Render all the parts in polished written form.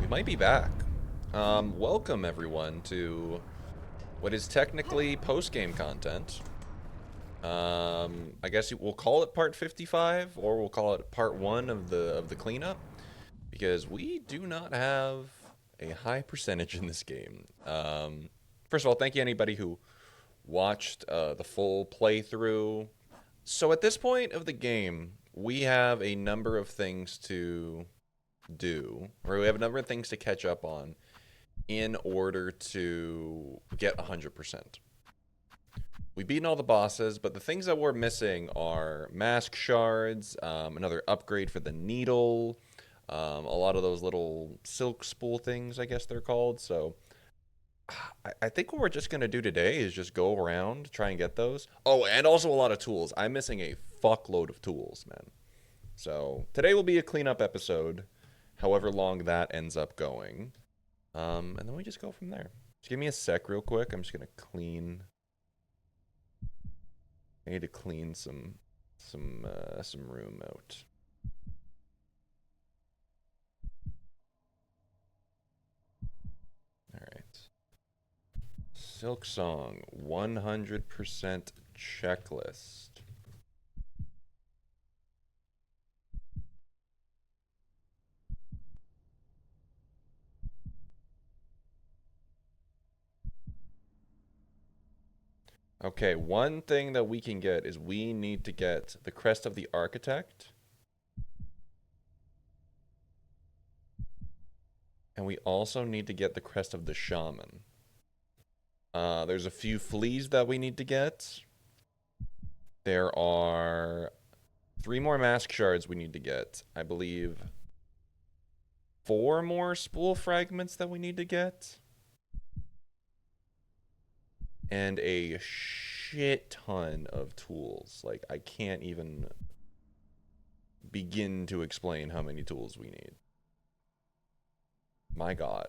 We might be back. Welcome everyone to what is technically post-game content. I guess we'll call it part 55, or we'll call it part 1 of the cleanup, because we do not have a high percentage in this game. First of all, thank you anybody who watched the full playthrough. So at this point of the game, we have a number of things to do, or we have a number of things to catch up on in order to get 100%. We've beaten all the bosses, but the things that we're missing are mask shards, another upgrade for the needle, a lot of those little silk spool things, I guess they're called. So I think what we're just going to do today is just go around, try and get those. Oh, and also a lot of tools. I'm missing a fuckload of tools, man. So today will be a cleanup episode, however long that ends up going. And then we just go from there. Just give me a sec real quick. I'm just going to clean. I need to clean some room out. All right. Silksong 100% checklist. Okay, one thing that we can get is we need to get the crest of the architect. And we also need to get the crest of the shaman. There's a few fleas that we need to get. There are 3 more mask shards we need to get. I believe 4 more spool fragments that we need to get. And a shit ton of tools. Like, I can't even begin to explain how many tools we need. My God.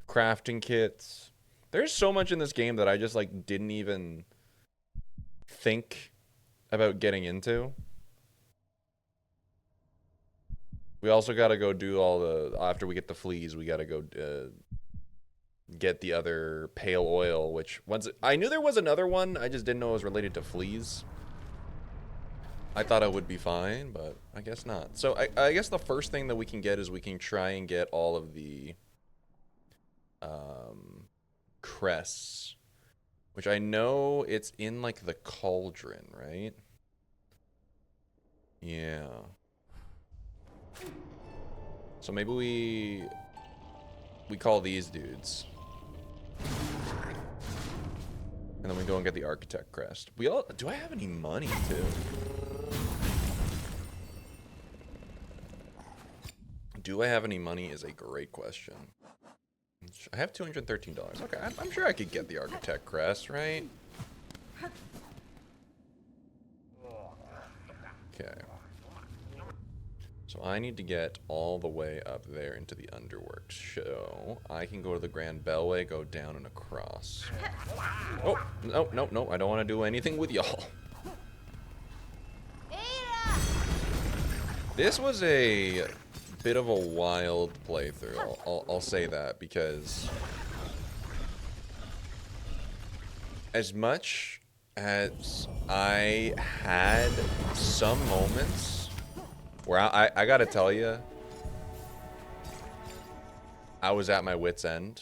Crafting kits. There's so much in this game that I just, like, didn't even think about getting into. We also gotta go do all the... After we get the fleas, we gotta go... get the other pale oil, which I knew there was another one, I just didn't know it was related to fleas. I thought it would be fine, but I guess not. So I guess the first thing that we can get is we can try and get all of the crests, which I know it's in like the cauldron, right? Yeah. So maybe we call these dudes. And then we go and get the architect crest. Do I have any money too? Do I have any money is a great question. I have $213. Okay, I'm sure I could get the architect crest, right? Okay. So I need to get all the way up there into the underworks. So I can go to the Grand Bellway, go down and across. Oh, no, I don't want to do anything with y'all. This was a bit of a wild playthrough. I'll say that, because as much as I had some moments where I gotta tell you, I was at my wit's end.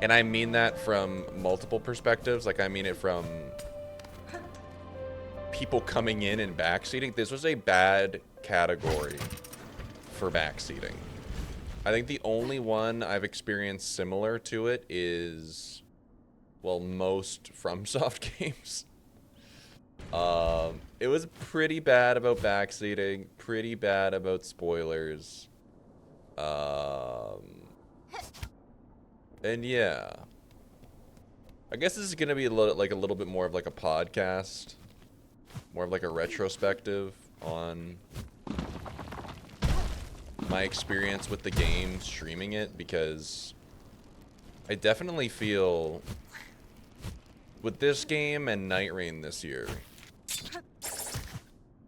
And I mean that from multiple perspectives. Like, I mean it from people coming in and backseating. This was a bad category for backseating. I think the only one I've experienced similar to it is, well, most FromSoft games. It was pretty bad about backseating, pretty bad about spoilers. And yeah, I guess this is gonna be a little bit more of like a podcast, more of like a retrospective on my experience with the game, streaming it, because I definitely feel with this game and Night Rain this year,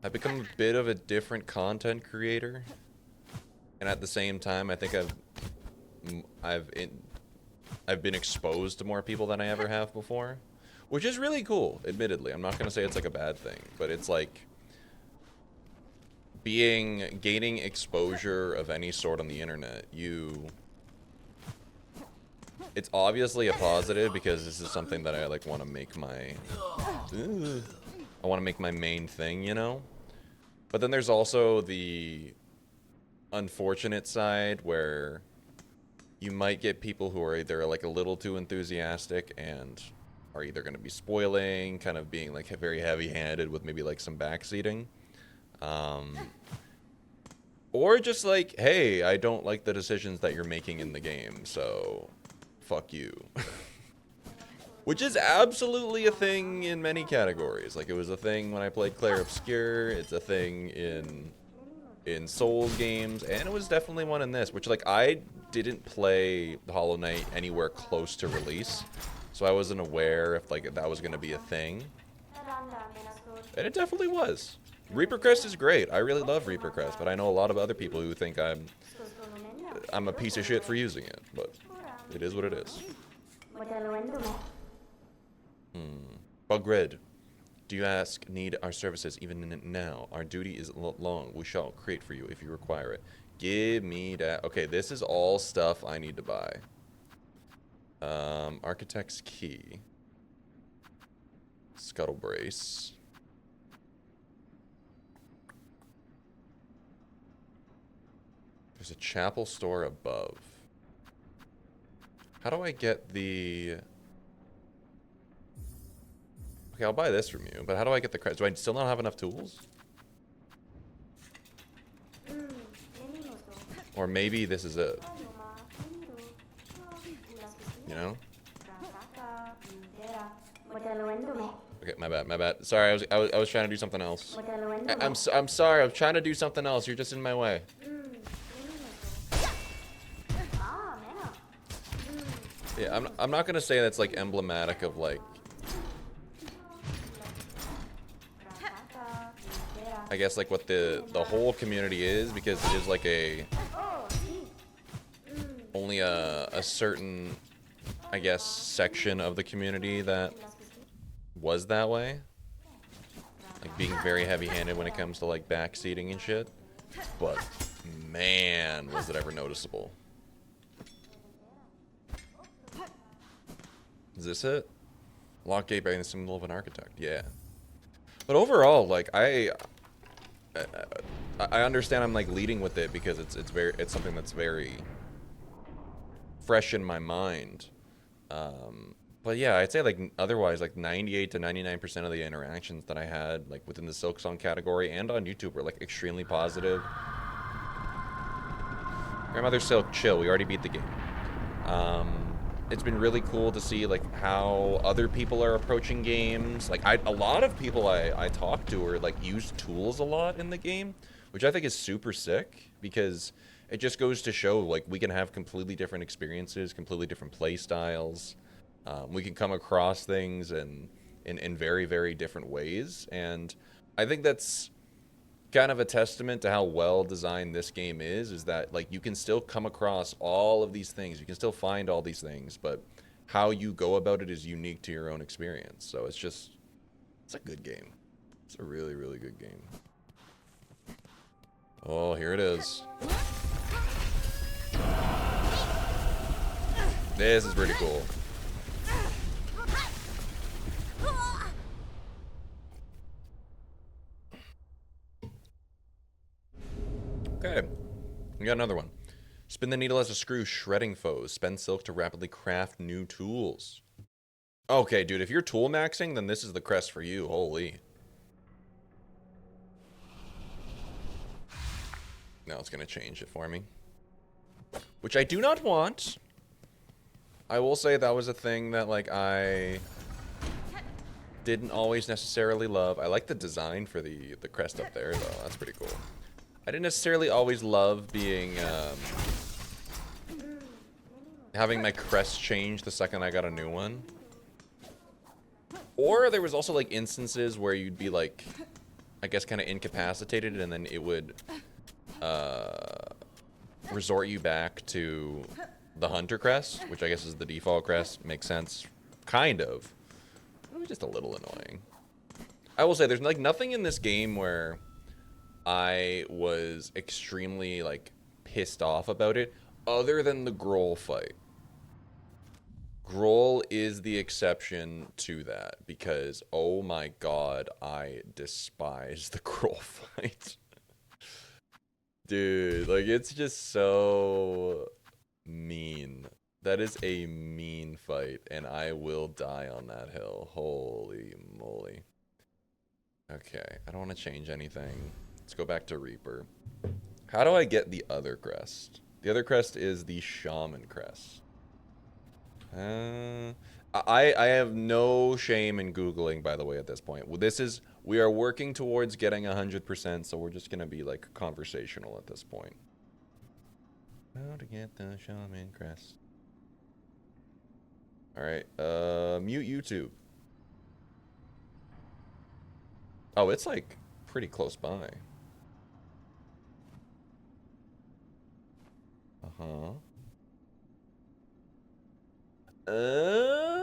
I've become a bit of a different content creator, and at the same time, I think I've been exposed to more people than I ever have before, which is really cool. Admittedly, I'm not gonna say it's like a bad thing, but it's like gaining exposure of any sort on the internet. It's obviously a positive because this is something that I like want to make my main thing, you know? But then there's also the unfortunate side where you might get people who are either like a little too enthusiastic and are either going to be spoiling, kind of being like very heavy-handed with maybe like some backseating. Or just like, hey, I don't like the decisions that you're making in the game, so fuck you. Which is absolutely a thing in many categories. Like, it was a thing when I played Clair Obscur, it's a thing in Souls games, and it was definitely one in this, which, like, I didn't play Hollow Knight anywhere close to release, so I wasn't aware if, like, that was going to be a thing. And it definitely was. Reaper Crest is great. I really love Reaper Crest, but I know a lot of other people who think I'm a piece of shit for using it, but it is what it is. Bugred, do you need our services even now? Our duty is long. We shall create for you if you require it. Give me that. Okay, this is all stuff I need to buy. Architect's Key. Scuttle Brace. There's a chapel store above. How do I get the... Okay, I'll buy this from you, but how do I get the credits? Do I still not have enough tools? Or maybe this is it. You know? Okay, my bad. Sorry, I was trying to do something else. I'm sorry, I was trying to do something else. You're just in my way. Yeah, I'm not gonna say that's like emblematic of like, I guess like what the whole community is, because it is like only a certain, I guess, section of the community that was that way, like being very heavy-handed when it comes to like backseating and shit. But man, was it ever noticeable. Is this it? Lock gate bearing the symbol of an architect. Yeah. But overall, like I understand I'm like leading with it because it's something that's very fresh in my mind. But yeah, I'd say like otherwise like 98 to 99% of the interactions that I had like within the Silksong category and on YouTube were like extremely positive. Grandmother Silk, chill. We already beat the game. It's been really cool to see like how other people are approaching games. Like a lot of people I talk to are like use tools a lot in the game, which I think is super sick because it just goes to show like we can have completely different experiences, completely different play styles. We can come across things in very, very different ways, and I think that's kind of a testament to how well designed this game is that like you can still come across all of these things, you can still find all these things, but how you go about it is unique to your own experience. So it's a good game. It's a really, really good game. Oh, here it is. This is pretty cool. Okay, we got another one. Spin the needle as a screw, shredding foes. Spend silk to rapidly craft new tools. Okay, dude, if you're tool maxing, then this is the crest for you. Holy. Now it's going to change it for me. Which I do not want. I will say that was a thing that, like, I didn't always necessarily love. I like the design for the crest up there, though. That's pretty cool. I didn't necessarily always love being, having my crest change the second I got a new one. Or there was also, like, instances where you'd be, like, I guess, kind of incapacitated, and then it would resort you back to the Hunter crest, which I guess is the default crest. Makes sense, kind of. It was just a little annoying. I will say, there's like nothing in this game where I was extremely like pissed off about it, other than the Grohl fight. Grohl is the exception to that, because oh my god, I despise the Grohl fight. Dude, like, it's just so mean. That is a mean fight, and I will die on that hill. Holy moly. Okay, I don't want to change anything. Let's go back to Reaper. How do I get the other crest? The other crest is the Shaman crest. I have no shame in Googling, by the way, at this point. We are working towards getting 100%, so we're just going to be, like, conversational at this point. How to get the Shaman crest. Alright, mute YouTube. Oh, it's, like, pretty close by. Uh-huh. Oh,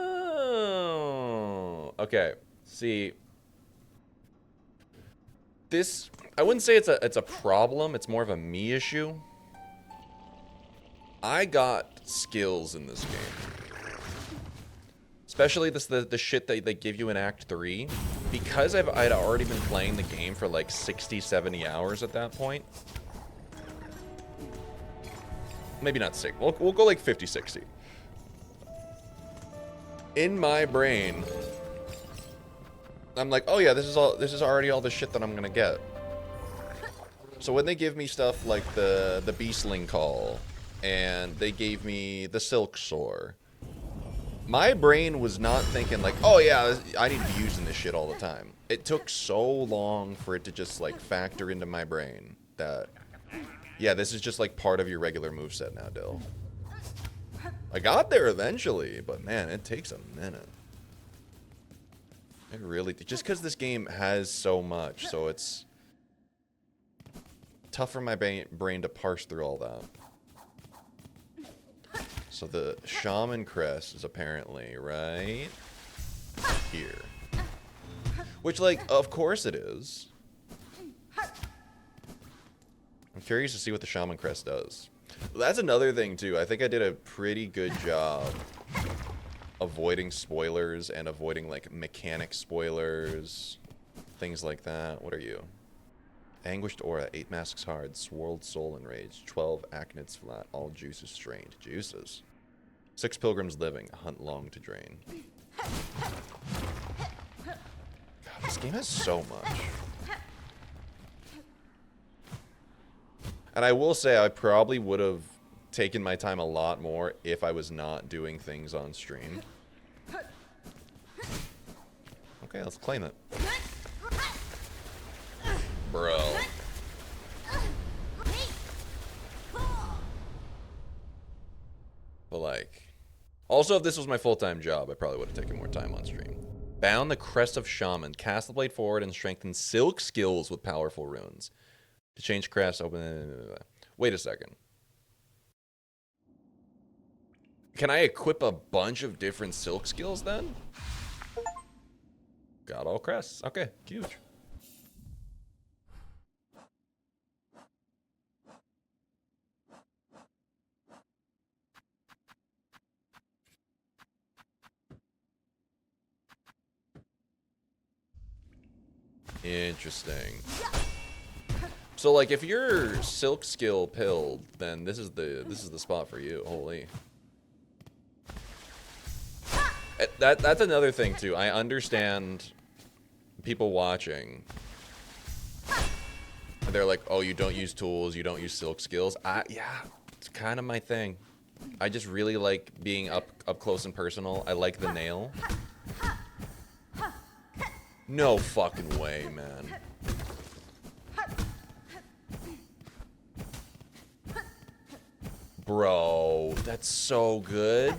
okay. See, this, I wouldn't say it's a problem. It's more of a me issue. I got skills in this game, especially the shit that they give you in Act 3. Because I'd already been playing the game for like 60, 70 hours at that point. Maybe not 6. We'll go like 50, 60. In my brain, I'm like, oh yeah, this is already all the shit that I'm gonna get. So when they give me stuff like the Beastling Call, and they gave me the Silksong, my brain was not thinking like, oh yeah, I need to be using this shit all the time. It took so long for it to just like factor into my brain that, yeah, this is just like part of your regular moveset now, Dill. I got there eventually, but man, it takes a minute. It really, just because this game has so much, so it's tough for my brain to parse through all that. So the Shaman crest is apparently right here. Which, like, of course it is. I'm curious to see what the Shaman crest does. Well, that's another thing, too. I think I did a pretty good job avoiding spoilers and avoiding, like, mechanic spoilers. Things like that. What are you? Anguished Aura, 8 Masks Hard, Swirled Soul Enraged, 12 Acnids Flat, all juices strained. Juices. 6 Pilgrims Living, Hunt Long to Drain. God, this game has so much. And I will say I probably would have taken my time a lot more if I was not doing things on stream. Okay, let's claim it. Bro. But like, also if this was my full-time job, I probably would have taken more time on stream. Bound the Crest of Shaman. Cast the blade forward and strengthen Silk skills with powerful runes. To change crest, open... Wait a second. Can I equip a bunch of different Silk skills then? Got all crests. Okay, huge. Interesting. So like if you're Silk skill pilled, then this is the spot for you. Holy. That's another thing too. I understand people watching. They're like, "Oh, you don't use tools, you don't use Silk skills." Yeah, it's kind of my thing. I just really like being up close and personal. I like the nail. No fucking way, man. Bro, that's so good.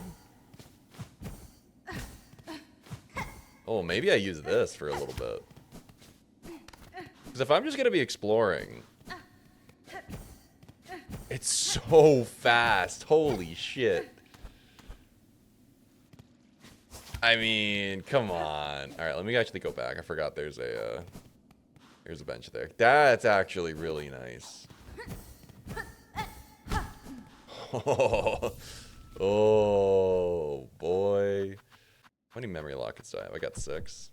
Oh, maybe I use this for a little bit. Because if I'm just gonna be exploring, it's so fast. Holy shit. I mean, come on. All right, let me actually go back. I forgot there's a bench there. That's actually really nice. Oh, oh boy. How many memory lockets do I have? I got 6.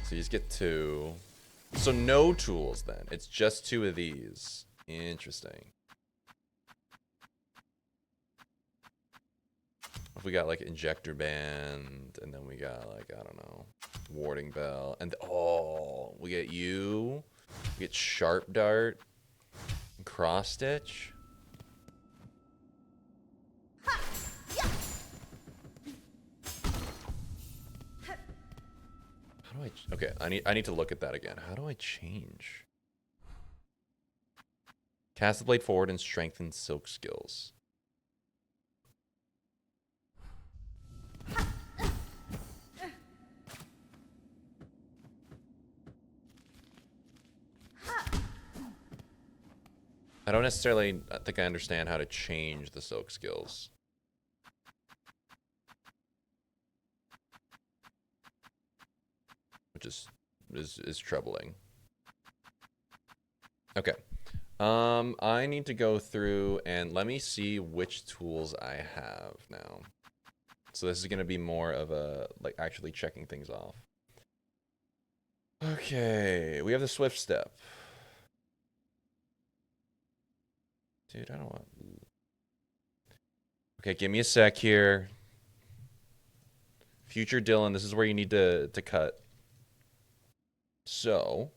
So you just get 2. So no tools then. It's just 2 of these. Interesting. If we got like injector band, and then we got like, I don't know, warding bell, and oh, we get you. We get sharp dart, cross stitch. How do I? Okay, I need to look at that again. How do I change? Cast the blade forward and strengthen silk skills. I don't necessarily think I understand how to change the silk skills. Which is troubling. Okay. I need to go through and let me see which tools I have now. So this is going to be more of a, like, actually checking things off. Okay, we have the swift step. Dude, I don't want... Okay, give me a sec here. Future Dylan, this is where you need to cut. So,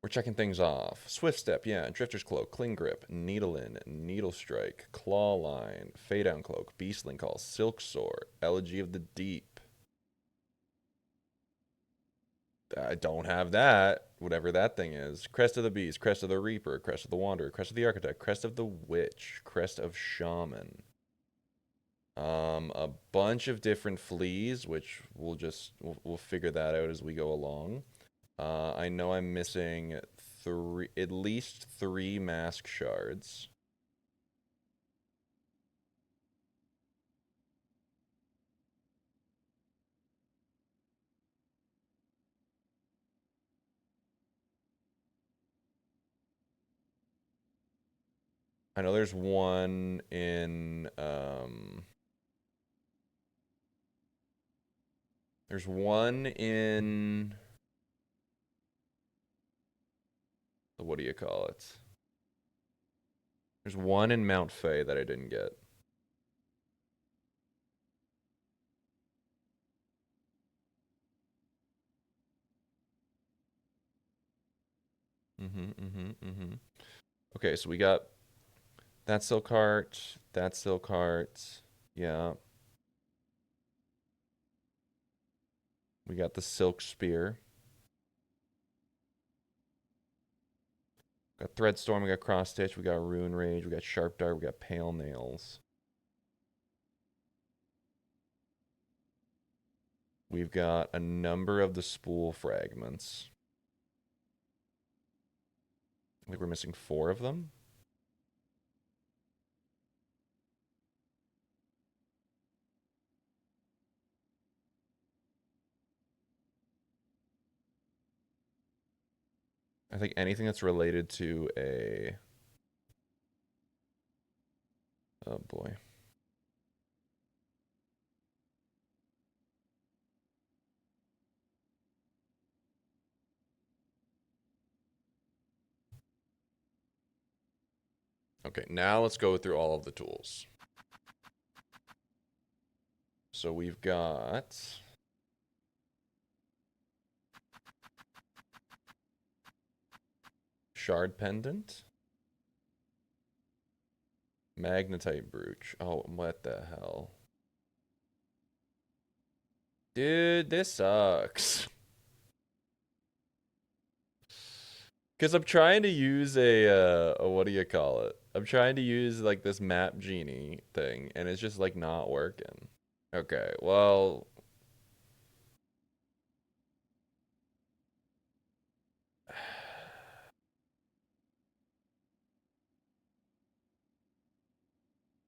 we're checking things off. Swift Step, yeah. Drifter's Cloak, Cling Grip, Needle In, Needle Strike, Claw Line, Fade Down Cloak, Beastling Call, Silk Sword, Elegy of the Deep. I don't have that, whatever that thing is. Crest of the Beast, Crest of the Reaper, Crest of the Wanderer, Crest of the Architect, Crest of the Witch, Crest of Shaman. A bunch of different fleas, which we'll figure that out as we go along. I know I'm missing at least 3 mask shards. I know there's one in there's one in what do you call it? There's one in Mount Fay that I didn't get. Okay, so we got that silk heart, that silk heart. Yeah. We got the silk spear. Got Threadstorm, we got Cross Stitch, we got Rune Rage, we got Sharp Dart, we got Pale Nails. We've got a number of the spool fragments. I think we're missing 4 of them. I think anything that's related to a... Oh boy. Okay, now let's go through all of the tools. So we've got... Shard Pendant. Magnetite Brooch. Oh, what the hell? Dude, this sucks. Because I'm trying to use a what do you call it? I'm trying to use like this map genie thing, and it's just like not working. Okay, well,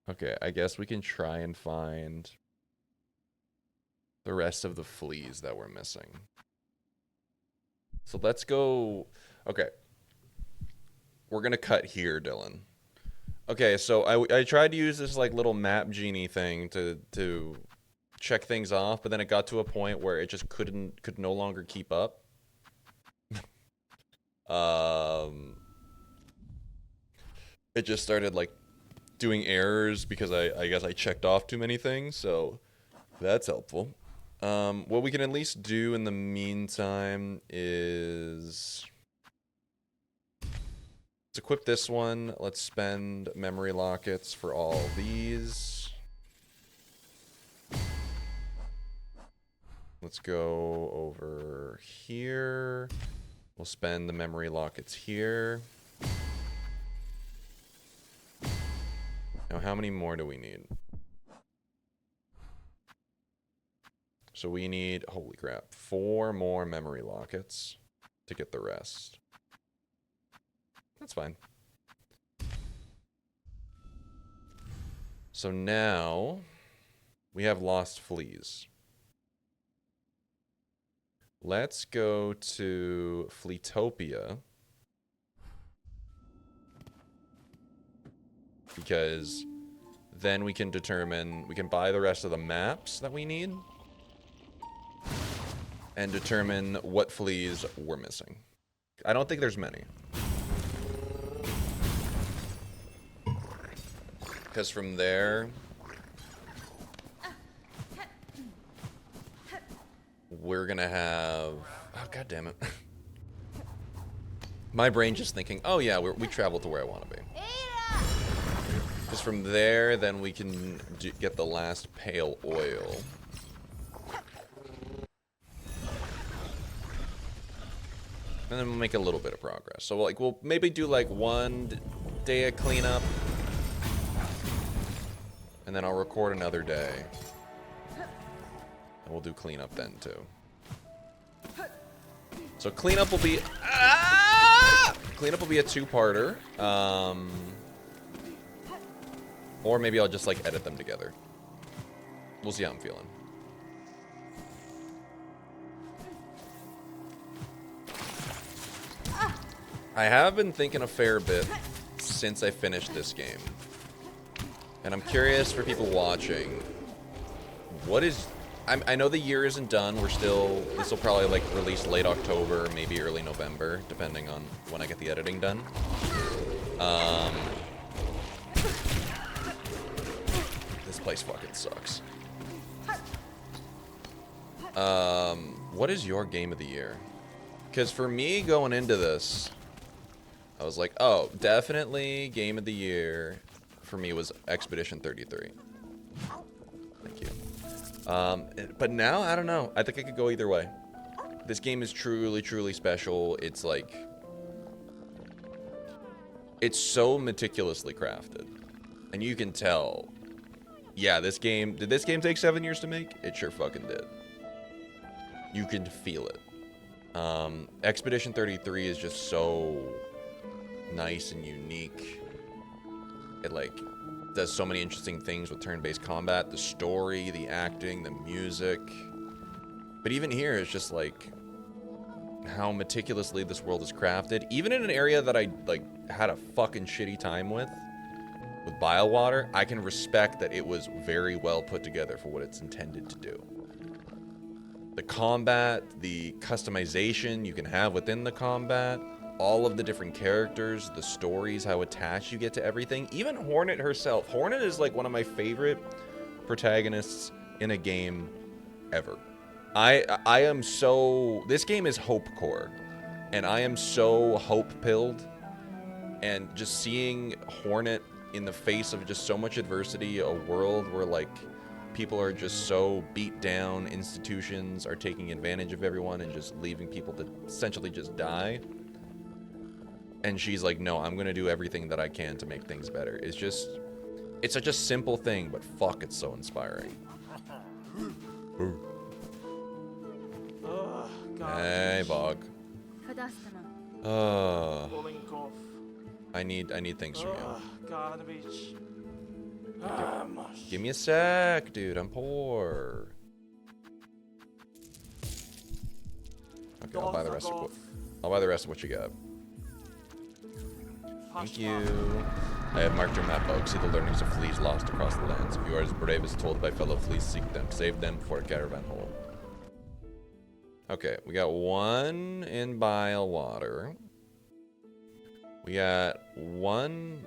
Okay, I guess we can try and find the rest of the fleas that we're missing. So let's go. Okay. We're going to cut here, Dylan. Okay, so I tried to use this like little map genie thing to check things off, but then it got to a point where it just could no longer keep up. It just started like doing errors because I guess I checked off too many things, so that's helpful. What we can at least do in the meantime is let's equip this one. Let's spend memory lockets for all these. Let's go over here. We'll spend the memory lockets here. Now, how many more do we need? So we need, holy crap, 4 more memory lockets to get the rest. That's fine. So now we have lost fleas. Let's go to Fleetopia. Because then we can determine, we can buy the rest of the maps that we need. And determine what fleas we're missing. I don't think there's many. Because from there, we're gonna have, oh god damn it. My brain just thinking, oh yeah, we traveled to where I want to be. Because from there, then we can get the last pale oil. And then we'll make a little bit of progress. So like we'll maybe do like 1 day of cleanup. And then I'll record another day. And we'll do cleanup then too. So cleanup will be cleanup will be a 2-parter. Or maybe I'll just like edit them together. We'll see how I'm feeling. I have been thinking a fair bit since I finished this game. And I'm curious for people watching, what is... I know the year isn't done. We're still... This will probably like release late October, maybe early November, depending on when I get the editing done. This place fucking sucks. What is your game of the year? Because for me, going into this, I was like, oh, definitely game of the year for me was Expedition 33. Thank you. But now, I don't know. I think I could go either way. This game is truly, truly special. It's like... It's so meticulously crafted. And you can tell... Yeah, this game... Did this game take 7 years to make? It sure fucking did. You can feel it. Expedition 33 is just so nice and unique. It like does so many interesting things with turn-based combat, the story, the acting, the music. But even here, it's just like how meticulously this world is crafted. Even in an area that I like had a fucking shitty time with Biowater, I can respect that it was very well put together for what it's intended to do. The combat, the customization you can have within the combat, all of the different characters, the stories, how attached you get to everything. Even Hornet herself. Hornet is like one of my favorite protagonists in a game ever. I am so... This game is hope-core, and I am so hope-pilled, and just seeing Hornet in the face of just so much adversity, a world where like people are just so beat down, institutions are taking advantage of everyone and just leaving people to essentially just die. And she's like, no, I'm gonna do everything that I can to make things better. It's just, it's such a simple thing, but fuck, it's so inspiring. Hey, Bog. I need things from you. Give me a sec, dude. I'm poor. Okay, I'll buy the rest of what you got. Thank you. I have marked your map out. See the learnings of fleas lost across the lands. If you are as brave as told by fellow fleas, seek them. Save them before a caravan hole. Okay, we got one in bile water. We got one...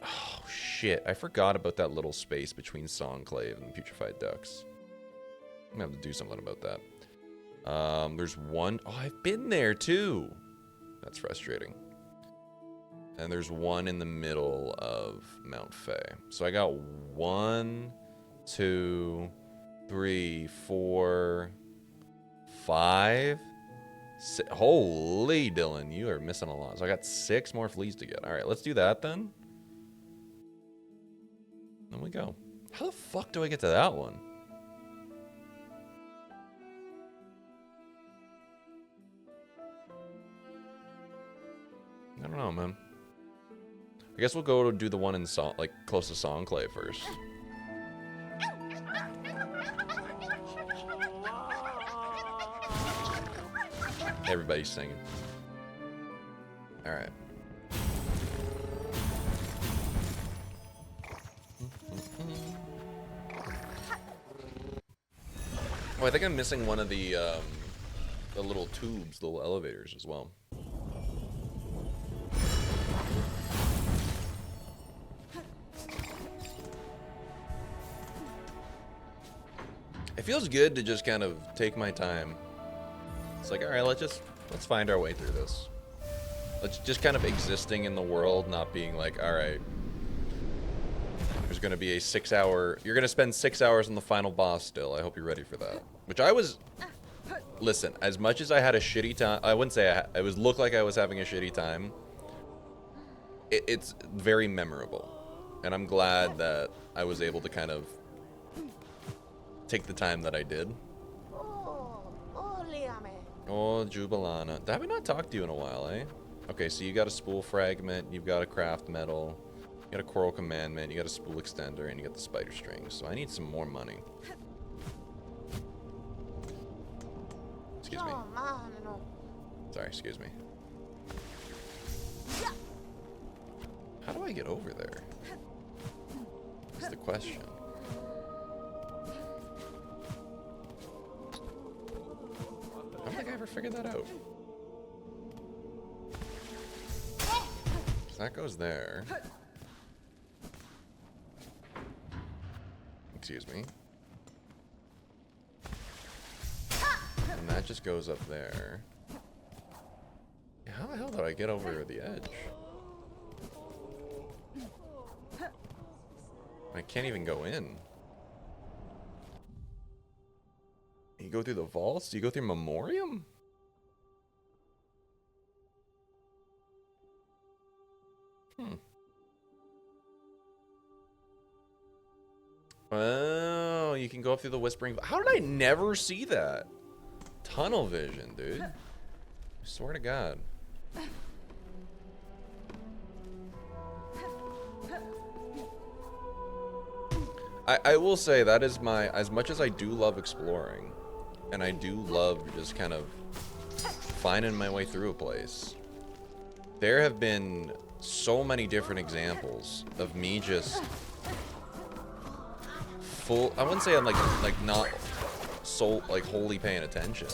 Oh, shit. I forgot about that little space between Songclave and the Putrefied Ducks. I'm gonna have to do something about that. There's one... Oh, I've been there, too. That's frustrating. And there's one in the middle of Mount Faye. So I got 1, 2, 3, 4, 5... Holy Dylan, you are missing a lot. So I got 6 more fleas to get. Alright, let's do that then. Then we go. How the fuck do I get to that one? I don't know, man. I guess we'll go to do the one in close to Songclave first. Everybody's singing. Alright. Oh, I think I'm missing one of the little tubes, the little elevators as well. It feels good to just kind of take my time. It's like, all right, let's find our way through this. Let's just kind of existing in the world, not being like, all right, there's going to be a 6-hour, you're going to spend 6 hours on the final boss still. I hope you're ready for that. Which I was, listen, as much as I had a shitty time, I wouldn't say it was looked like I was having a shitty time. It's very memorable. And I'm glad that I was able to kind of take the time that I did. Oh, Jubilana. Have we not talked to you in a while, eh? Okay, so you got a spool fragment, you've got a craft metal, you got a coral commandment, you got a spool extender, and you got the spider strings. So I need some more money. Excuse me. Sorry, excuse me. How do I get over there? That's the question. I don't think I ever figured that out. So that goes there. Excuse me. And that just goes up there. How the hell did I get over the edge? I can't even go in. You go through the vaults? Do you go through Memoriam? Oh, you can go up through the Whispering. How did I never see that? Tunnel vision, dude. I swear to God. I will say that is my, as much as I do love exploring, and I do love just kind of finding my way through a place, there have been so many different examples of me just full, I wouldn't say I'm like not so like wholly paying attention.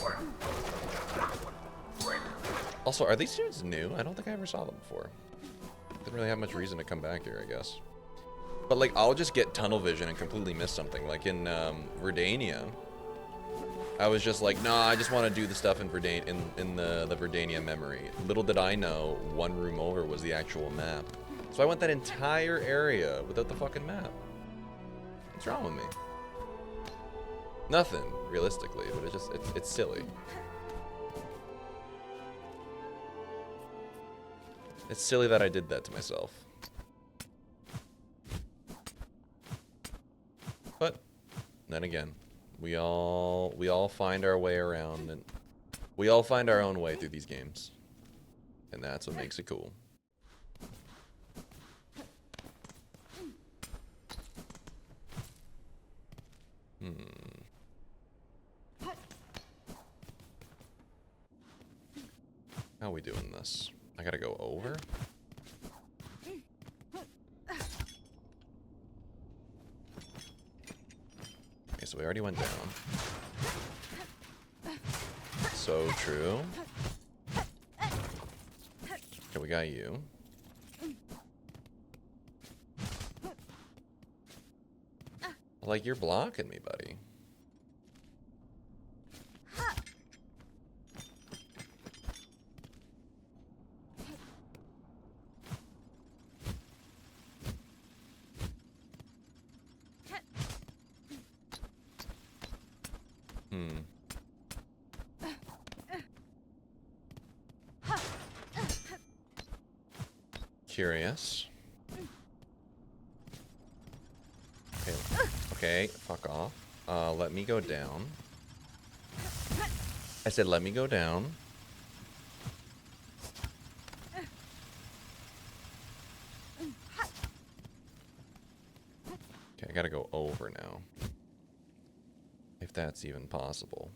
Also, are these dudes new? I don't think I ever saw them before. Didn't really have much reason to come back here, I guess. But like, I'll just get tunnel vision and completely miss something. Like in Verdania, I was just like, nah, I just want to do the stuff in in the Verdania memory. Little did I know, one room over was the actual map. So I went that entire area without the fucking map. What's wrong with me? Nothing, realistically, but it's silly. It's silly that I did that to myself. But then again, we all find our way around, and we all find our own way through these games. And that's what makes it cool. How are we doing this? I gotta go over? Okay, so we already went down. So true. Okay, we got you. Like, you're blocking me, buddy. Curious. Okay. Okay, fuck off. Let me go down. I said let me go down. Okay, I gotta go over now. If that's even possible.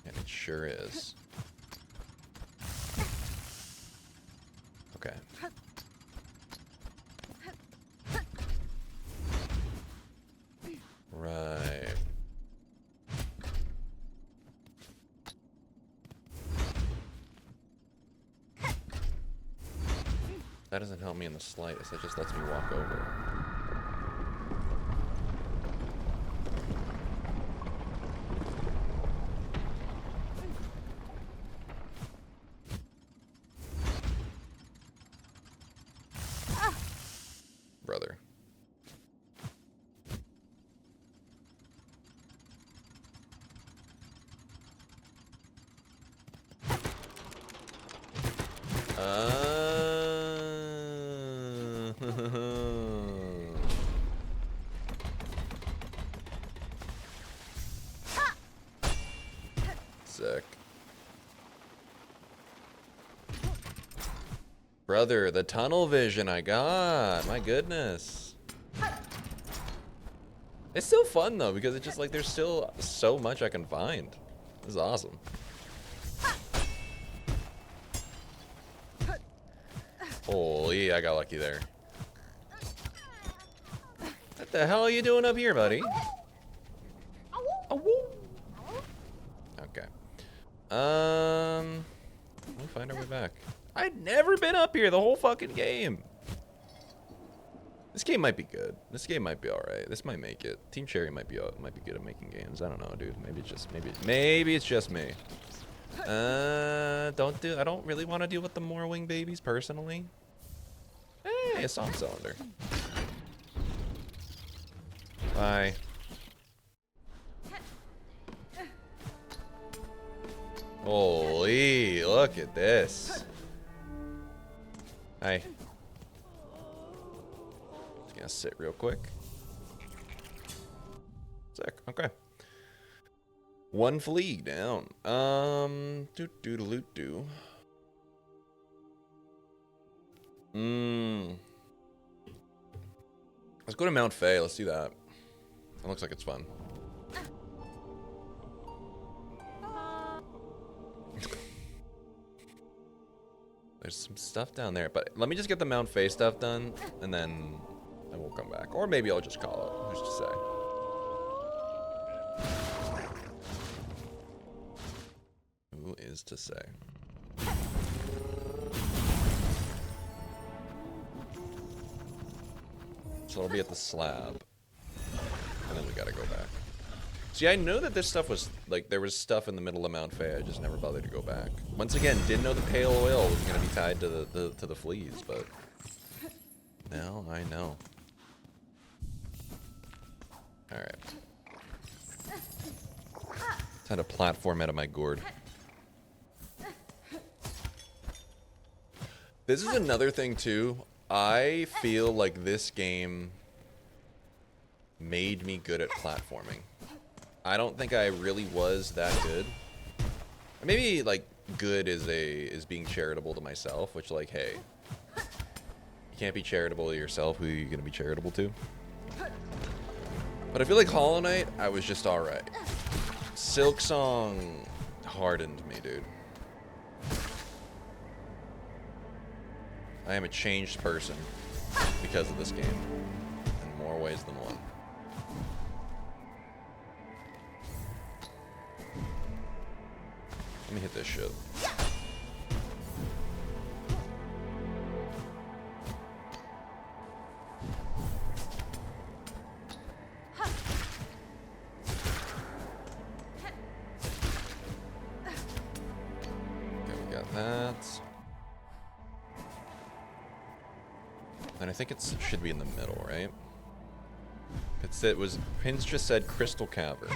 And it sure is. Okay. Right. That doesn't help me in the slightest. That just lets me walk over. Brother. Sick. Brother, the tunnel vision I got. My goodness. It's still fun though, because it's just like there's still so much I can find. This is awesome. Holy, I got lucky there. What the hell are you doing up here, buddy? Okay. Let me find our way back. I'd never been up here the whole fucking game. This game might be good. This game might be alright. This might make it. Team Cherry might be good at making games. I don't know, dude. Maybe it's just me. I don't really want to deal with the Morrowind babies personally. Hey, a song cylinder. Bye. Holy, look at this. Hi. Just gonna sit real quick. Sick, okay. One flea down. Do. Let's go to Mount Faye. Let's do that. That looks like it's fun. There's some stuff down there, but let me just get the Mount Faye stuff done, and then I will come back. Or maybe I'll just call it. Who's to say? Who is to say? So I'll be at the slab, and then we gotta go back. See, I know that this stuff was, like, there was stuff in the middle of Mount Faye. I just never bothered to go back. Once again, didn't know the pale oil was gonna be tied to the fleas, but now I know. All right. Time to platform out of my gourd. This is another thing too. I feel like this game made me good at platforming. I don't think I really was that good. Maybe like good is being charitable to myself, which, like, hey, you can't be charitable to yourself. Who are you gonna be charitable to? But I feel like Hollow Knight, I was just alright. Silksong hardened me, dude. I am a changed person because of this game, in more ways than one. Let me hit this shit. Okay, we got that. And I think it should be in the middle, right? Pins just said Crystal Cavern.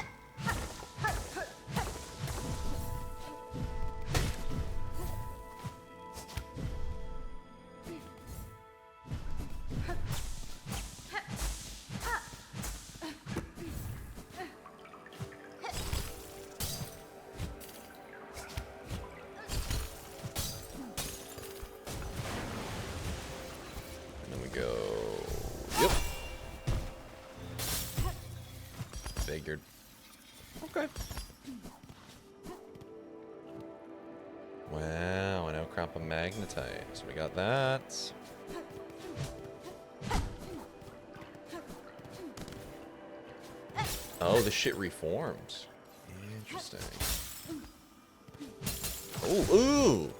Figured. Okay. Wow, an outcrop of magnetite. So we got that. Oh, the shit reforms. Interesting. Oh, ooh!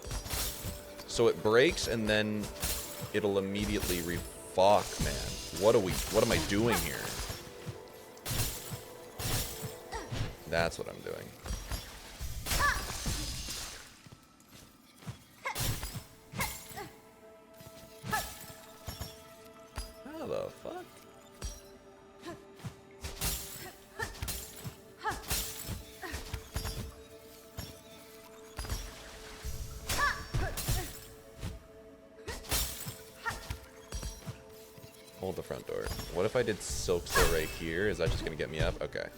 So it breaks and then it'll immediately fuck, man. What am I doing here? That's what I'm doing. How the fuck? Hold the front door. What if I did Silksong right here? Is that just gonna get me up? Okay.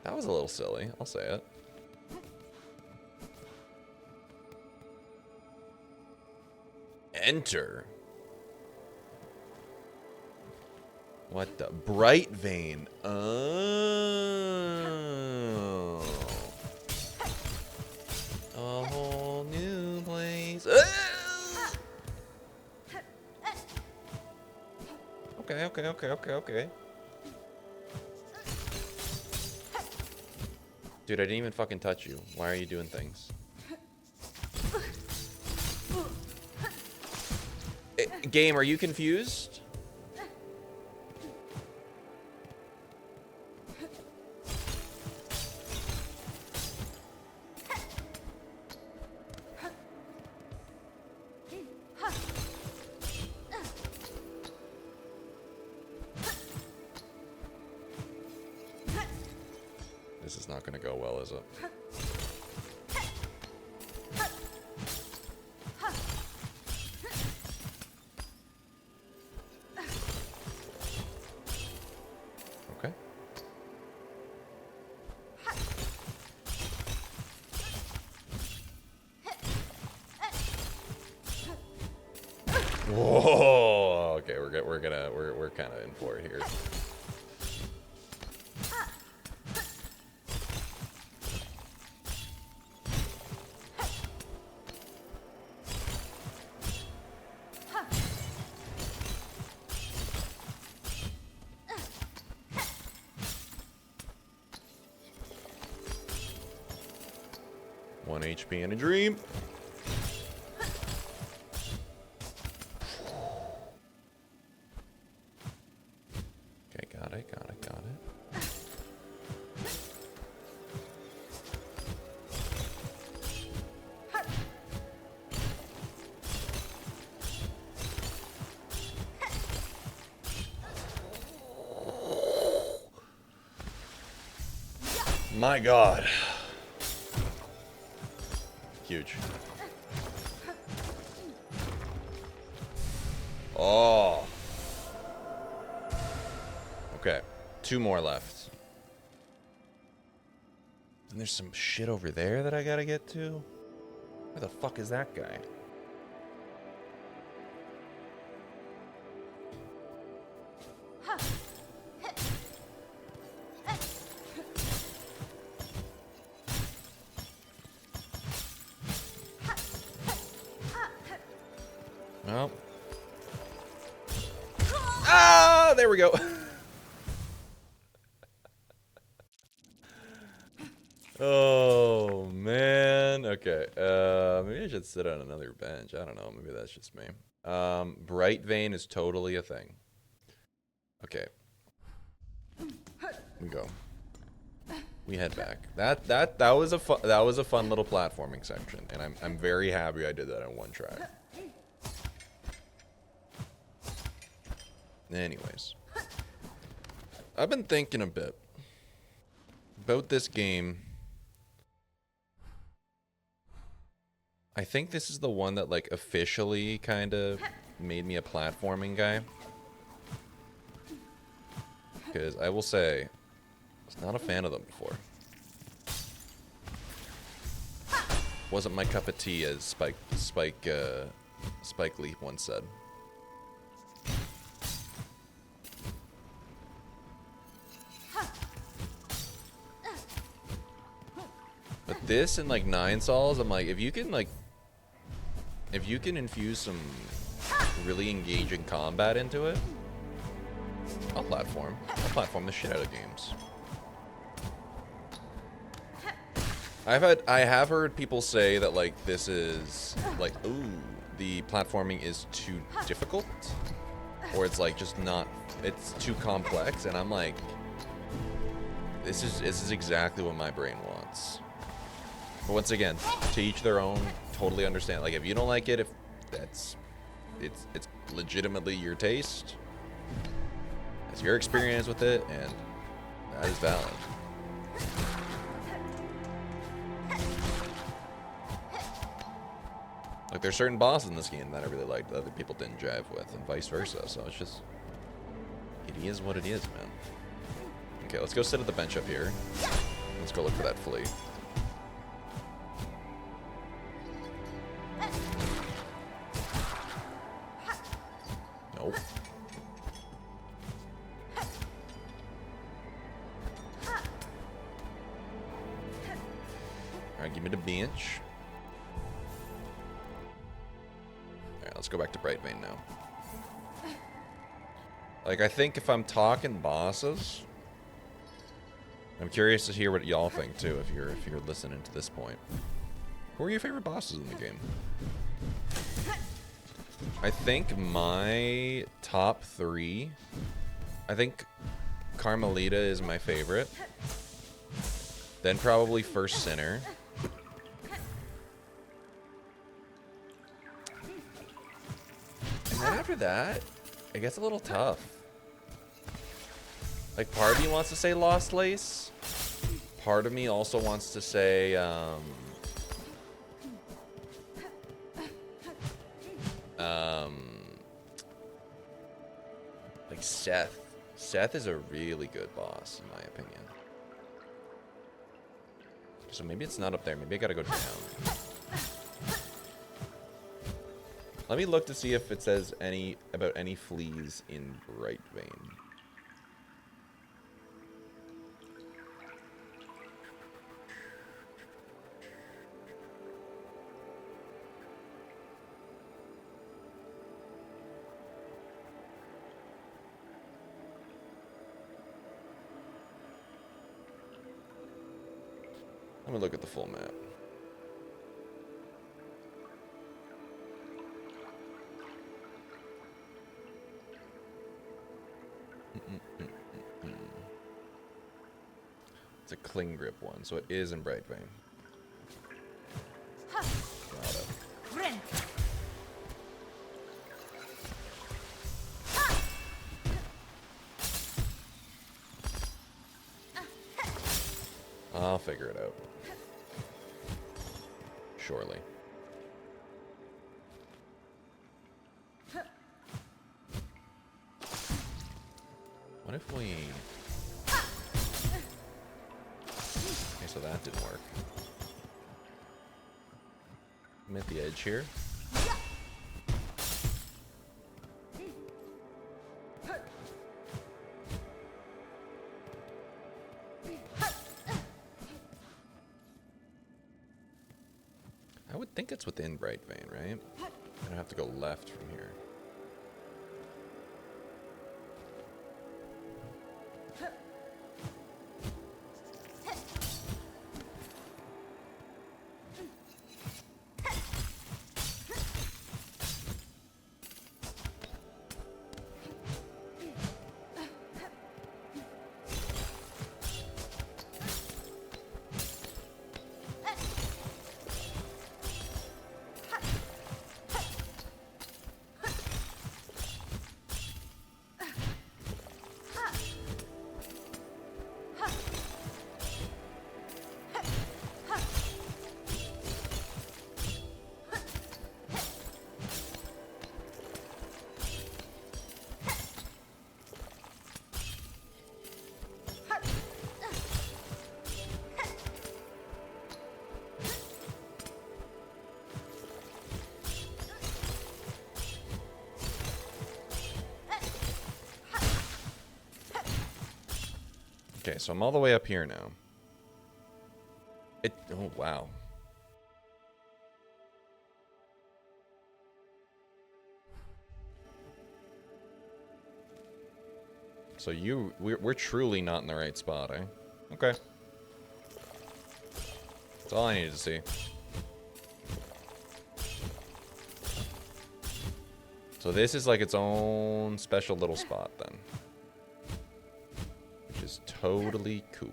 That was a little silly, I'll say it. Enter. What the? Bright Vein. Oh. A whole new place. Ah! Okay. Dude, I didn't even fucking touch you. Why are you doing things? Game, are you confused? This is not going to go well, is it? Okay. Whoa! Okay, we're kind of in for it here. One HP and a dream. Okay, got it. My God. Huge. Oh. Okay. 2 more left. And there's some shit over there that I gotta get to. Where the fuck is that guy? Well. Ah, there we go. Oh, man. Okay. Maybe I should sit on another bench. I don't know. Maybe that's just me. Bright vein is totally a thing. Okay. We go. We head back. That was a fun little platforming section, and I'm very happy I did that on one track. Anyways, I've been thinking a bit about this game. I think this is the one that like officially kind of made me a platforming guy. Because I will say, I was not a fan of them before. Wasn't my cup of tea, as Spike Lee once said. But this and like 9 sols, I'm like, if you can infuse some really engaging combat into it, I'll platform the shit out of games. I have heard people say that like this is like, ooh, the platforming is too difficult, or it's like just not, it's too complex, and I'm like, this is exactly what my brain wants. But once again, to each their own. Totally understand. Like if you don't like it, if it's legitimately your taste, it's your experience with it, and that is valid. Like there's certain bosses in this game that I really liked that other people didn't jive with, and vice versa. So it's just, it is what it is, man. Okay, let's go sit at the bench up here. Let's go look for that flea. Nope. Alright, give me the bench. Alright, let's go back to Bright Vein now. Like, I think if I'm talking bosses, I'm curious to hear what y'all think too, if you're listening to this point. Who are your favorite bosses in the game? I think my top 3, I think Carmelita is my favorite. Then probably First Sinner. And then after that, it gets a little tough. Like, part of me wants to say Lost Lace. Part of me also wants to say, like Seth. Seth is a really good boss, in my opinion. So maybe it's not up there. Maybe I gotta go down. Let me look to see if it says about any fleas in Bright Vein. Let me look at the full map. It's a cling grip one, so it is in Bright Vein. Got it. I'll figure it out. Surely. What if we... Okay, so that didn't work. I'm at the edge here. I would think it's within Bright Vein, right? I don't have to go left from here. Okay, so I'm all the way up here now. Oh, wow. So we're truly not in the right spot, eh? Okay. That's all I needed to see. So this is like its own special little spot then. Which is totally cool.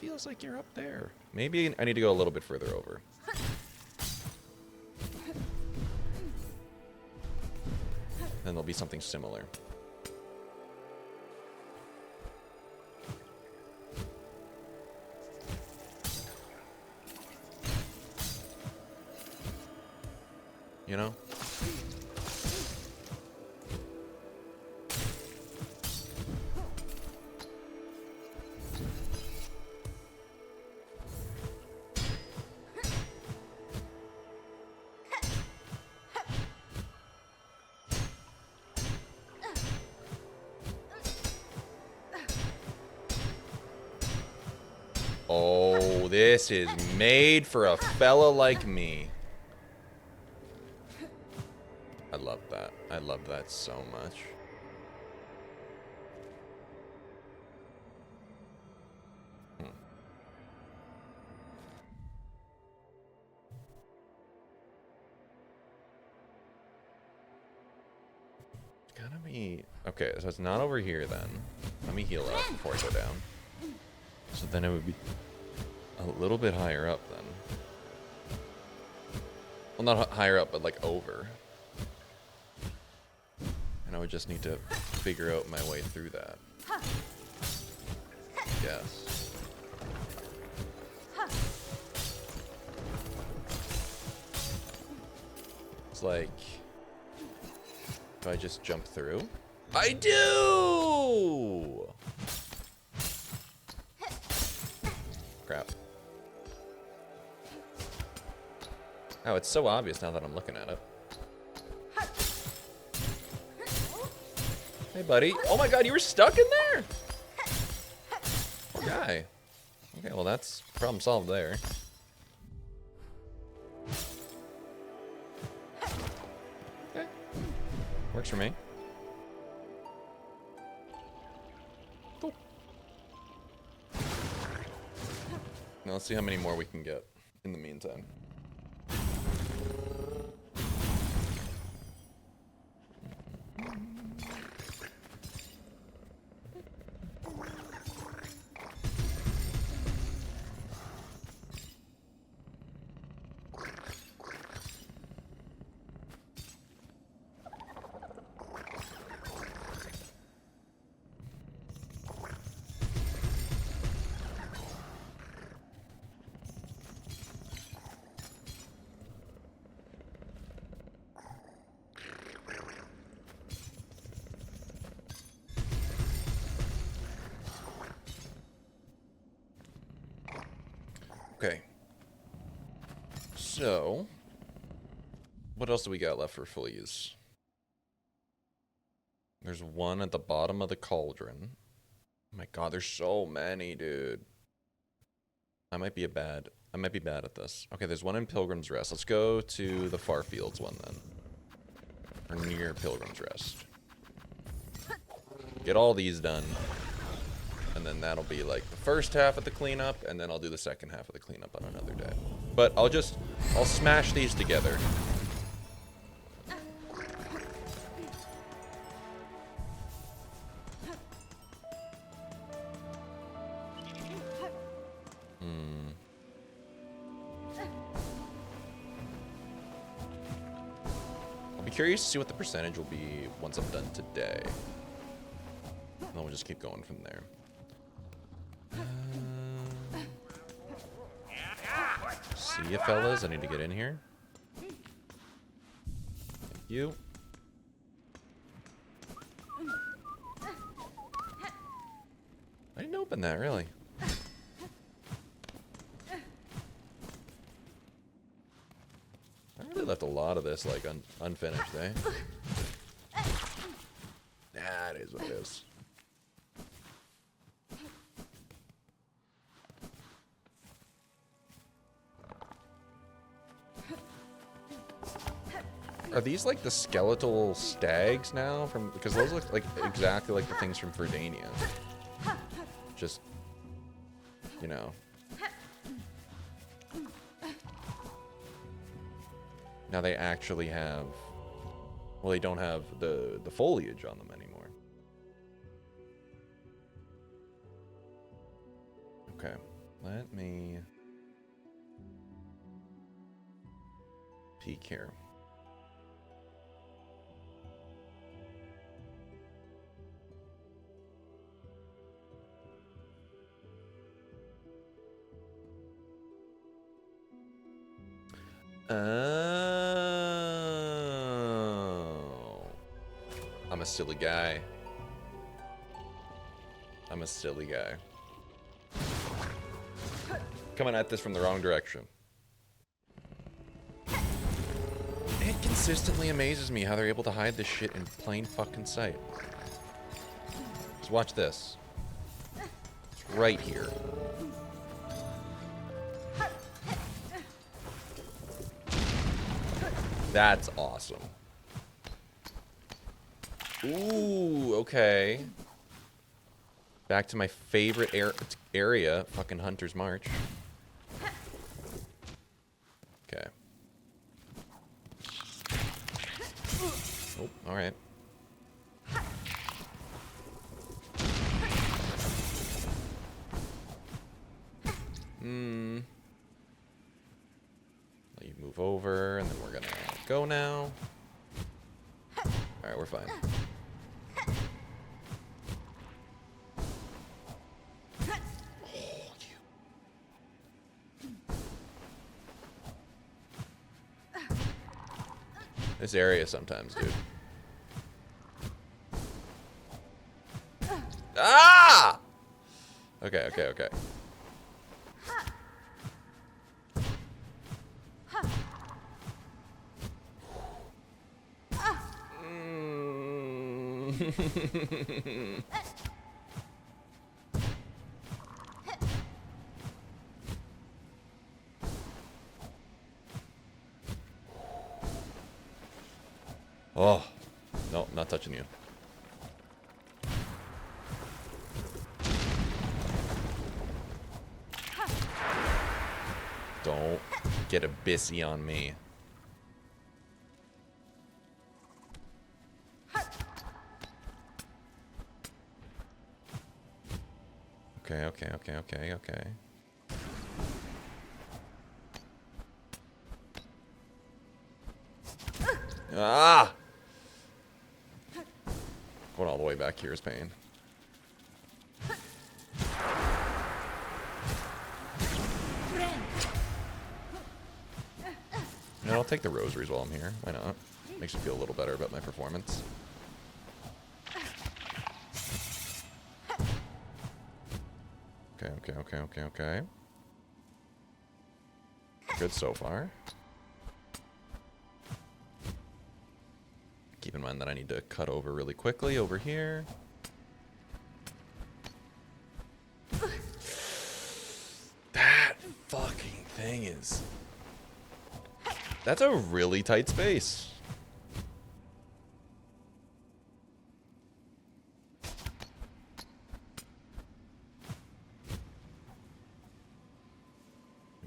Feels like you're up there. Maybe I need to go a little bit further over. Then there'll be something similar. You know? Oh, this is made for a fella like me. I love that. I love that so much. It's gotta be... Okay, so it's not over here then. Let me heal up before I go down. So then it would be a little bit higher up then. Well, not higher up, but like over. And I would just need to figure out my way through that. Yes. It's like... Do I just jump through? I do! Crap. Oh, it's so obvious now that I'm looking at it. Hey, buddy. Oh my god, you were stuck in there? Poor guy. Okay, well that's problem solved there. Okay. Works for me. Cool. Now let's see how many more we can get in the meantime. Okay. So, what else do we got left for fleas? There's one at the bottom of the cauldron. Oh my god, there's so many, dude. I might be bad at this. Okay, there's one in Pilgrim's Rest. Let's go to the Far Fields one then. Or near Pilgrim's Rest. Get all these done. And then that'll be like the first half of the cleanup, and then I'll do the second half of the cleanup on another day. But I'll smash these together. I'll be curious to see what the percentage will be once I'm done today. And then we'll just keep going from there. See ya, fellas. I need to get in here. Thank you. I didn't open that, really. I really left a lot of this, like, unfinished, eh? That is what it is. Are these like the skeletal stags now? Because those look like exactly like the things from Verdania. Just, you know. Now they actually have, well, they don't have the foliage on them anymore. Okay, let me peek here. Oh. I'm a silly guy. I'm a silly guy. Coming at this from the wrong direction. It consistently amazes me how they're able to hide this shit in plain fucking sight. Just watch this. It's right here. That's awesome. Ooh, okay. Back to my favorite area, fucking Hunter's March. Okay. Oh, alright. Let you move over, and then we're gonna go now. Alright, we're fine. This area sometimes, dude. Ah! Okay, okay, okay. Oh, no, not touching you. Don't get a bissy on me. Okay, okay, okay, okay, okay. Ah! Going all the way back here is pain. You know, I'll take the rosaries while I'm here. Why not? Makes me feel a little better about my performance. Okay, okay, okay, okay, okay. Good so far. Keep in mind that I need to cut over really quickly over here. That fucking thing is... That's a really tight space.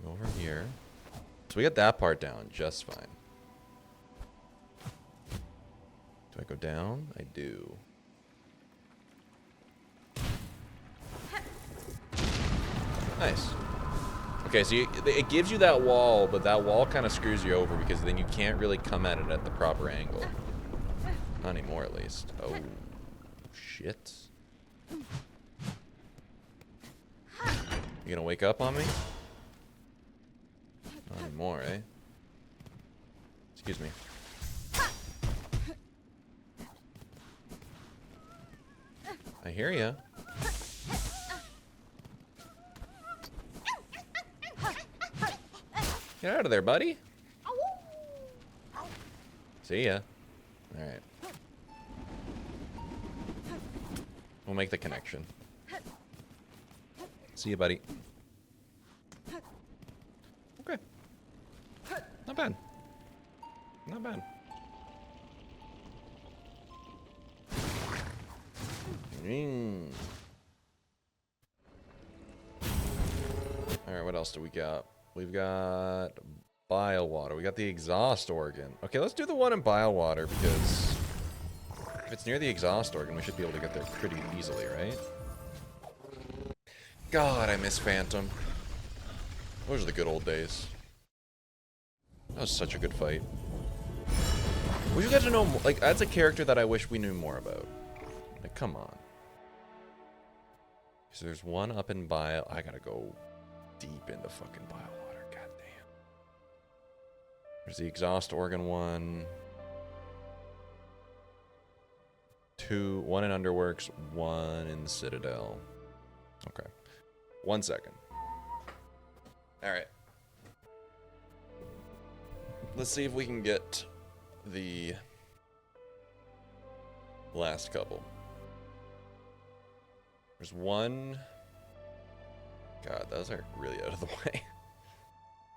Over here. So we got that part down just fine. Do I go down? I do. Nice. Okay, so it gives you that wall, but that wall kind of screws you over because then you can't really come at it at the proper angle. Not anymore, at least. Oh, shit. You gonna wake up on me? Not anymore, eh? Excuse me. I hear ya. Get out of there, buddy. See ya. Alright. We'll make the connection. See ya, buddy. Okay. Not bad. Not bad. Alright, what else do we got? We've got bile water. We got the exhaust organ. Okay, let's do the one in bile water because if it's near the exhaust organ, we should be able to get there pretty easily, right? God, I miss Phantom. Those are the good old days. That was such a good fight. Wish you guys to know, like, that's a character that I wish we knew more about. Like, come on. So there's one up in bile. I gotta go deep into fucking bile water. God damn. There's the exhaust organ one. One in Underworks, one in the Citadel. Okay. 1 second. Alright. Let's see if we can get the last couple. There's one. God, those are really out of the way.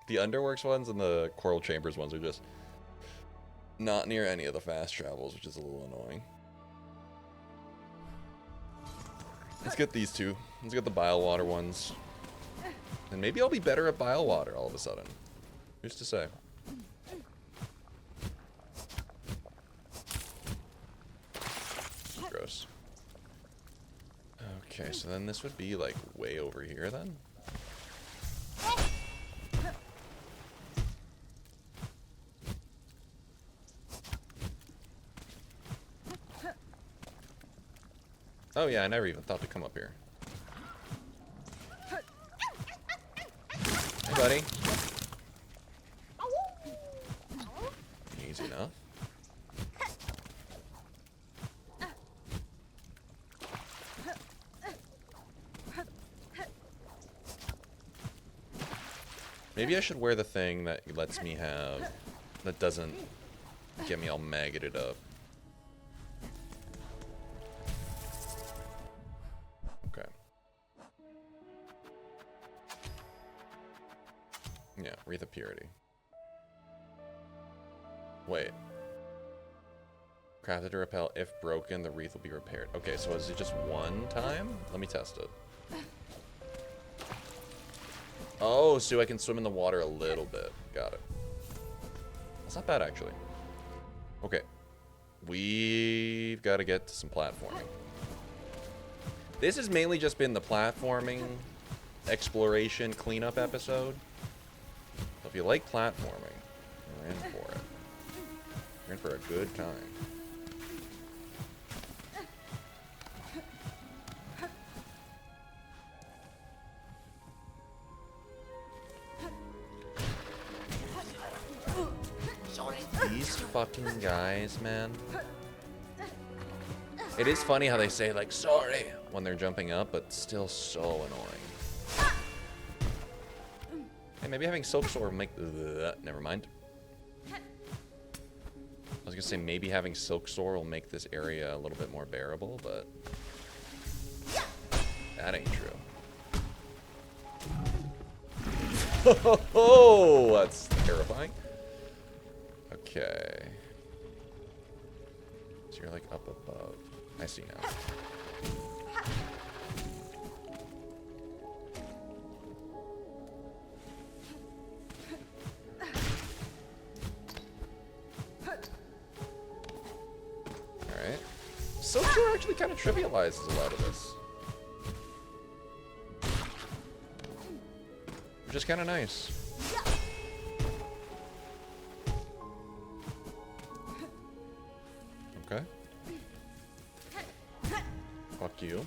The Underworks ones and the Coral Chambers ones are just not near any of the fast travels, which is a little annoying. Let's get these two. Let's get the bile water ones. And maybe I'll be better at bile water all of a sudden. Who's to say? Gross. Okay, so then this would be like way over here then? Oh yeah, I never even thought to come up here. Hey, buddy. Easy enough. Maybe I should wear the thing that lets me have, that doesn't get me all maggoted up. Okay. Yeah, Wreath of Purity. Wait. Crafted to repel. If broken, the wreath will be repaired. Okay, so is it just one time? Let me test it. Oh, so I can swim in the water a little bit. Got it. That's not bad, actually. Okay. We've got to get to some platforming. This has mainly just been the platforming, exploration, cleanup episode. So if you like platforming, you're in for it. You're in for a good time. These fucking guys, man. It is funny how they say, like, sorry, when they're jumping up, but still so annoying. Hey, maybe having Silksong will make... never mind. I was gonna say maybe having Silksong will make this area a little bit more bearable, but... that ain't true. Oh, that's terrifying. Okay. So you're like up above. I see now. Alright. Silksong actually kind of trivializes a lot of this. Which is kind of nice. Okay. Fuck you.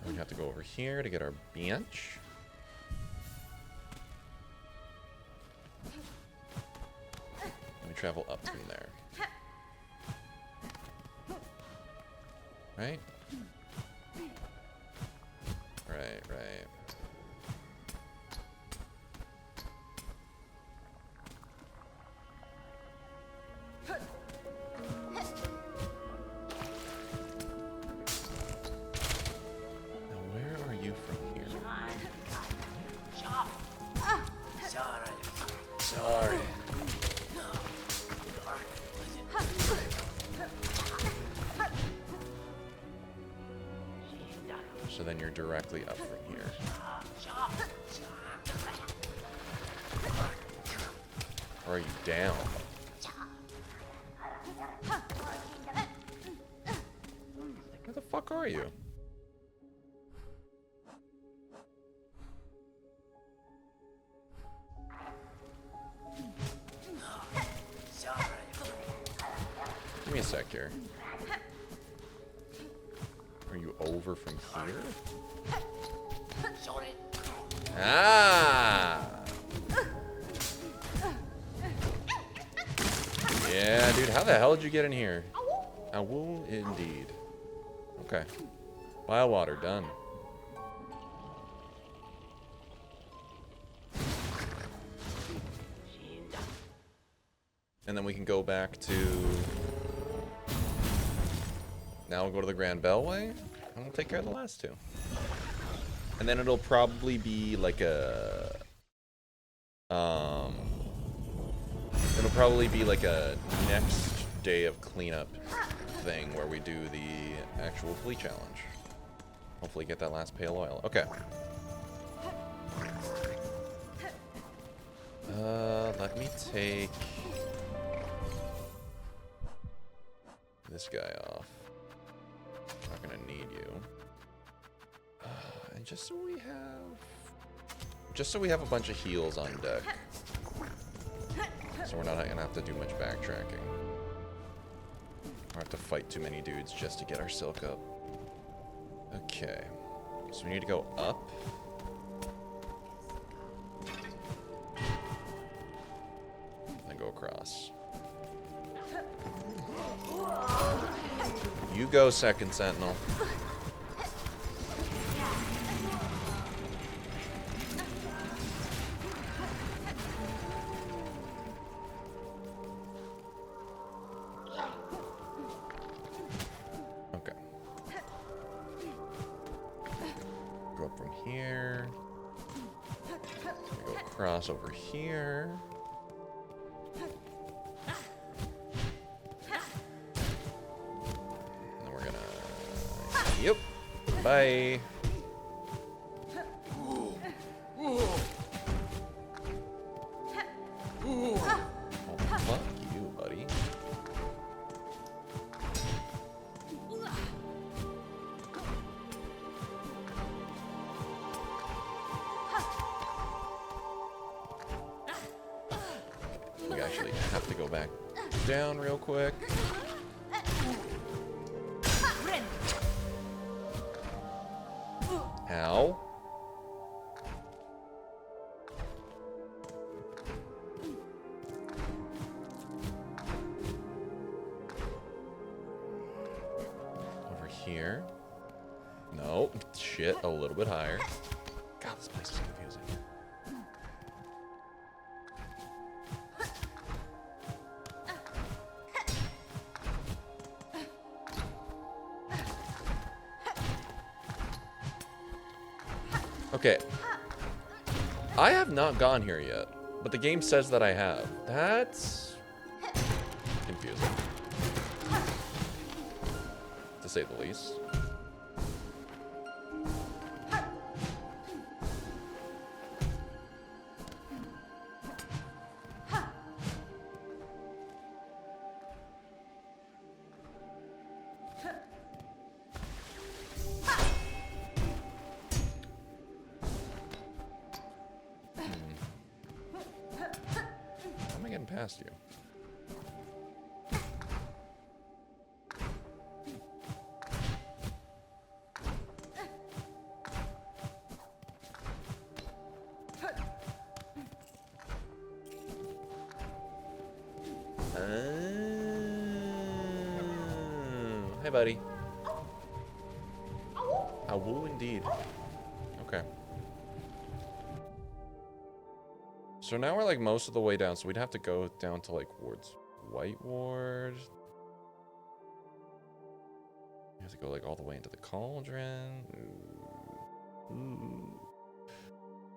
We have to go over here to get our bench. And we travel up from there. Right? Right, right. Sorry. So then you're directly up from here. Or are you down? Where the fuck are you? Give me a sec here. Are you over from here? Ah! Yeah, dude, how the hell did you get in here? I will indeed. Okay. Wild water, done. And then we can go back to... Now we'll go to the Grand Bellway, and we'll take care of the last two. And then it'll probably be like a... It'll probably be like a next day of cleanup thing where we do the actual fleet challenge. Hopefully get that last pail oil. Okay. Let me take this guy off. Not gonna need you. And just so we have a bunch of heals on deck. So we're not gonna have to do much backtracking. Or have to fight too many dudes just to get our silk up. Okay. So we need to go up. And go across. You go, Second Sentinel. Okay. Go up from here. Go across over here. Yep. Bye. Oh, fuck you, buddy. We actually have to go back down real quick. Ow. Over here. No. Shit, a little bit higher. God, this place is confusing. Okay. I have not gone here yet, but the game says that I have. That's confusing, to say the least. How am I getting past you? Hey, buddy. I will indeed. Okay. So now we're like most of the way down, so we'd have to go down to like wards White Ward. You have to go like all the way into the cauldron. Ooh.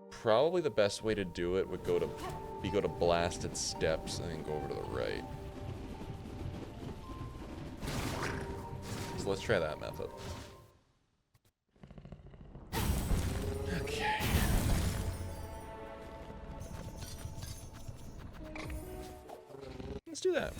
Probably the best way to do it would go to Blasted Steps and then go over to the right. So let's try that method. Okay. Let's do that.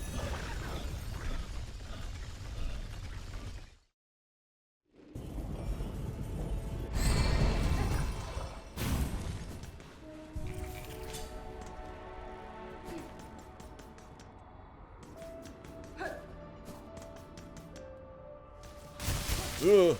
Ugh.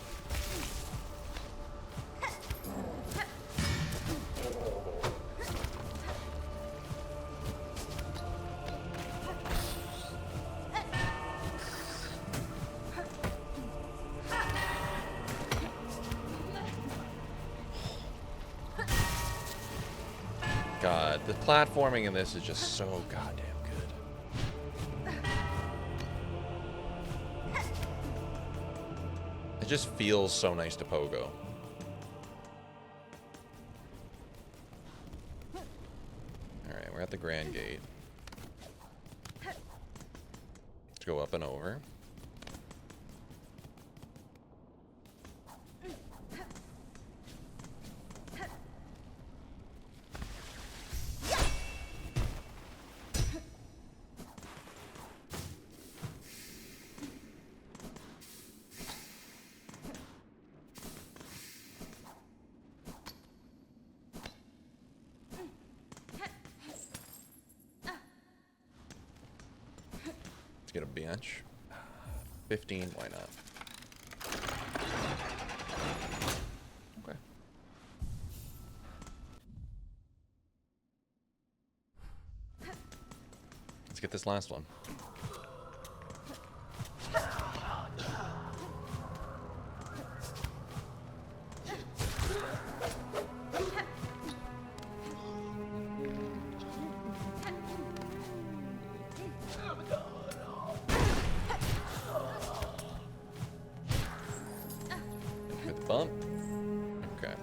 God, the platforming in this is just so goddamn good. It just feels so nice to pogo. Alright, we're at the Grand Gate. Let's go up and over. Get a bench. 15, why not? Okay. Let's get this last one. Bump. Okay.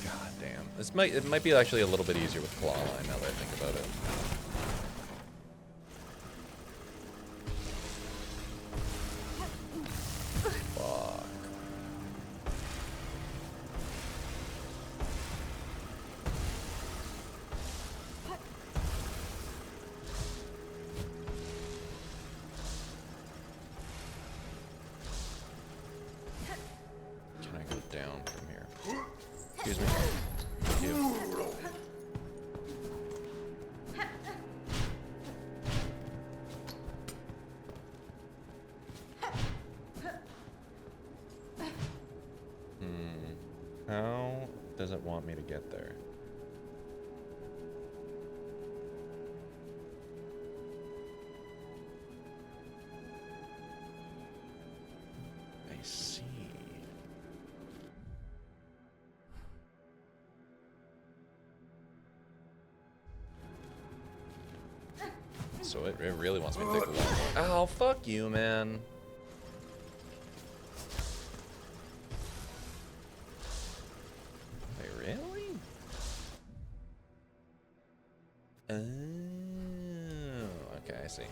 God damn. It might be actually a little bit easier with claw line now that I think about it. it want me to get there? I see. So it really wants me to take a long walk. Oh, fuck you, man. Wait, really? Oh, okay, I see.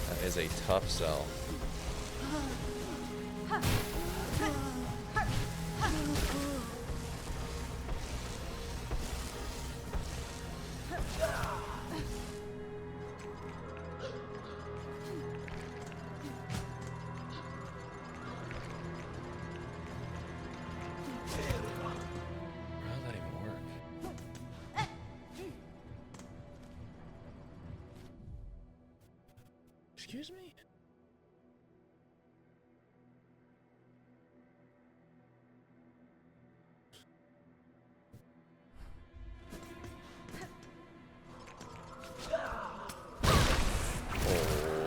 That is a tough sell. How'd that even work? Excuse me?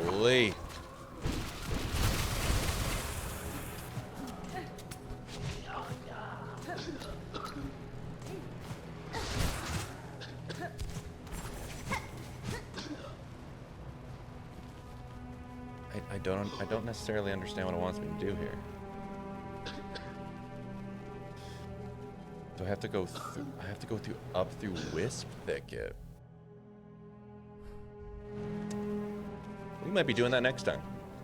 Holy. I don't necessarily understand what it wants me to do here. Do I have to go through? I have to go up through Wisp Thicket. We might be doing that next time.